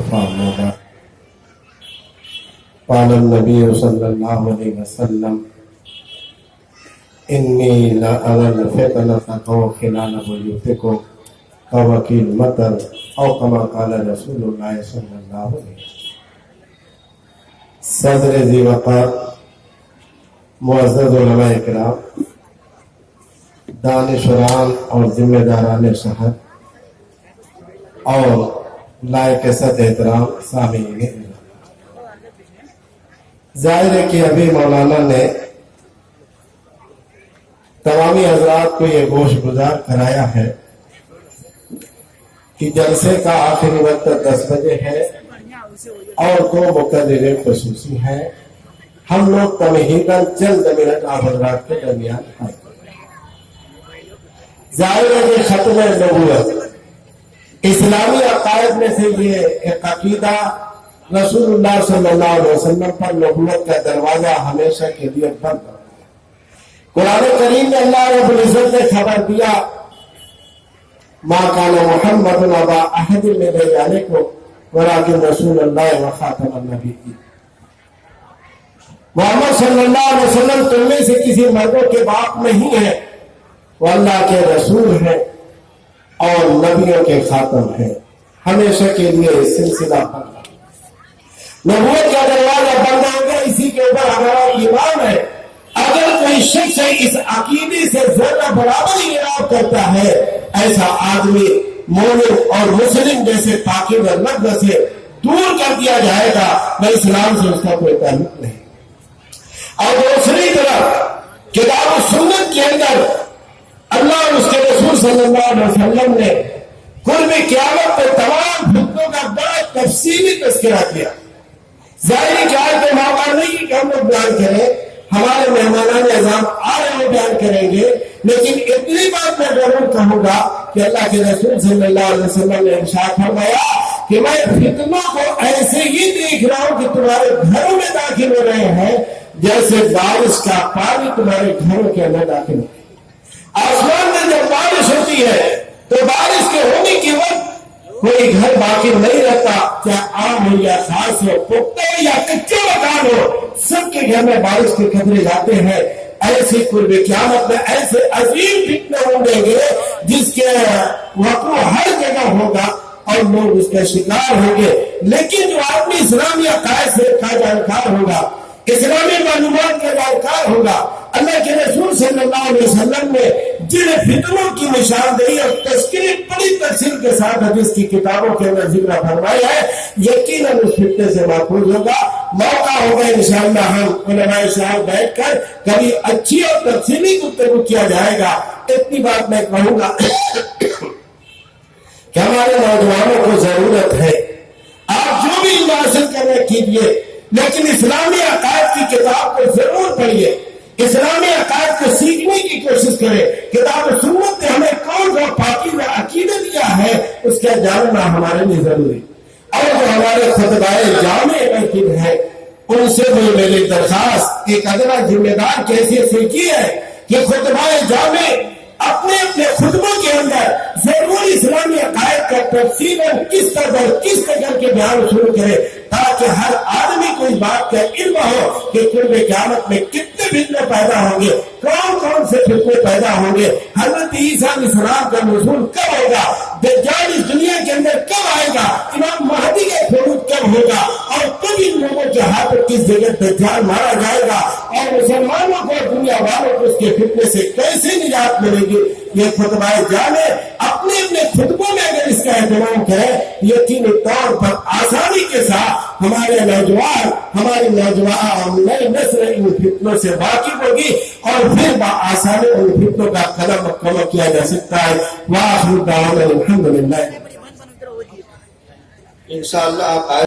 المصطفى مولا قال النبي صلى الله عليه وسلم إني لا أرى الفتنة تقع خلال بيوتكم كوكيل المطر أو كما قال رسول الله صلى الله عليه وسلم. صدر ذی وقار، معزز علماء کرام، دانشوران اور ذمہ داران شہر اور لائق ست احترام سامعین، ظاہر ہے کہ ابھی مولانا نے تمامی حضرات کو یہ گوش گزار کرایا ہے کہ جلسے کا آخری وقت 10 بجے ہے اور 2 مقررین خصوصی ہیں. ہم لوگ تمہیداً چند منٹ آپ حضرات کے درمیان آئے. ظاہر ہے کہ ختم نبوت اسلامی عقائد میں سے یہ ایک عقیدہ رسول اللہ صلی اللہ علیہ وسلم پر نبوت کا دروازہ ہمیشہ کے لیے بند ہے. قرآن کریم میں اللہ رب العزت نے خبر دیا ما کان محمد ابا احد من رجالکم ولکن رسول اللہ وخاتم النبیین. محمد صلی اللہ علیہ وسلم تم میں سے کسی مردوں کے باپ نہیں ہے، وہ اللہ کے رسول ہیں اور نبیوں کے خاتم ہیں. ہمیشہ کے لیے سلسلہ بند ہے. نبوت کا دروازہ بند ہو گیا. اسی کے اوپر ہمارا ایمان ہے. اگر کوئی شخص اس عقیدے سے ذرہ برابر اعراض کرتا ہے، ایسا آدمی مومن اور مسلم جیسے پاکیزہ لفظ سے دور کر دیا جائے گا. میں اسلام سے اس کا کوئی تعلق نہیں. اور دوسری طرف کتاب و سنت کے اندر اللہ اور اس کے رسول صلی اللہ علیہ وسلم نے قرب قیامت پہ تمام فتنوں کا بڑا تفصیلی تذکرہ کیا. ظاہری آج تو موقع نہیں کہ ہم لوگ بیان کریں، ہمارے مہمانان اعظام آ رہے ہیں بیان کریں گے، لیکن اتنی بات میں ضرور کہوں گا کہ اللہ کے رسول صلی اللہ علیہ وسلم نے ارشاد فرمایا کہ میں فتنوں کو ایسے ہی دیکھ رہا ہوں کہ تمہارے گھروں میں داخل ہو رہے ہیں جیسے بارش کا پانی تمہارے گھروں کے اندر داخل ہو. آسمان میں جب بارش ہوتی ہے تو بارش کے ہونے کے وقت کوئی گھر باقی نہیں رہتا، چاہے عام ہو یا خاص ہو، پختہ یا کچے مکان ہو، سب کے گھر میں بارش کے قطرے جاتے ہیں. ایسے قرب قیامت میں ایسے عظیم فتنے ہوں گے جس کے وقوع ہر جگہ ہوگا اور لوگ اس کا شکار ہوں گے. لیکن جو آدمی اسلامی عقائد سے کا جانکار ہوگا، اسلامی معلومات کا جانکار ہوگا، اللہ کے رسول صلی اللہ علیہ وسلم نے جن فتنوں کی نشاندہی اور تذکری بڑی تفصیل کے ساتھ حدیث کی کتابوں کے اندر ذکر فرمایا ہے، یقیناً اس فتنے سے محفوظ ہوگا. موقع ہوگا انشاءاللہ ہم علماء صاحب بیٹھ کر کبھی اچھی اور تفصیلی گفتگو کیا جائے گا. اتنی بات میں کہوں گا کہ ہمارے نوجوانوں کو ضرورت ہے، آپ جو بھی علم حاصل کرنے کیجیے، لیکن اسلامی عقائد کی کتاب کو ضرور پڑھیے. اسلامی عقائد کو سیکھنے کی کوشش کریں. کتاب و سنت نے ہمیں کون سا پاکیزہ عقیدہ دیا ہے اس کا جاننا ہمارے لیے ضروری. اور جو ہمارے خطبہ جامع مسجد ہے ان سے بھی میری درخواست ایک ادنا ذمہ دار کیسے سے کی ہے کہ خطبہ جامع اپنے اپنے خطبوں کے اندر ضرور اسلامی عقائد کا تفصیلاً کس طرح کے بیان شروع کرے تاکہ ہر آدمی کو اس بات کا علم ہو کہ قرب قیامت میں کتنے فتنے پیدا ہوں گے، کون کون سے فتنے پیدا ہوں گے، حضرت عیسیٰ علیہ السلام کا نزول کب ہوگا، دجال اس دنیا کے اندر کب آئے گا، امام مہدی کا خروج کب ہوگا، اور کب ان لوگوں کے ہاتھ کس جگہ دجال مارا جائے گا، اور مسلمانوں کو دنیا والوں کو اس کے فتنے سے کیسے نجات ملے گی. یہ خطبہ جامع اپنے اپنے خطبوں میں اگر اس کا اہتمام کرے، یقینی طور پر آسانی کے ساتھ ہماری نوجوان نئی نسل ان فتنوں سے واقف ہوگی اور پھر بآسانی ان فتنوں کا قلم مکمل کیا جا سکتا ہے. وآخر دعوانا الحمدللہ. انشاءاللہ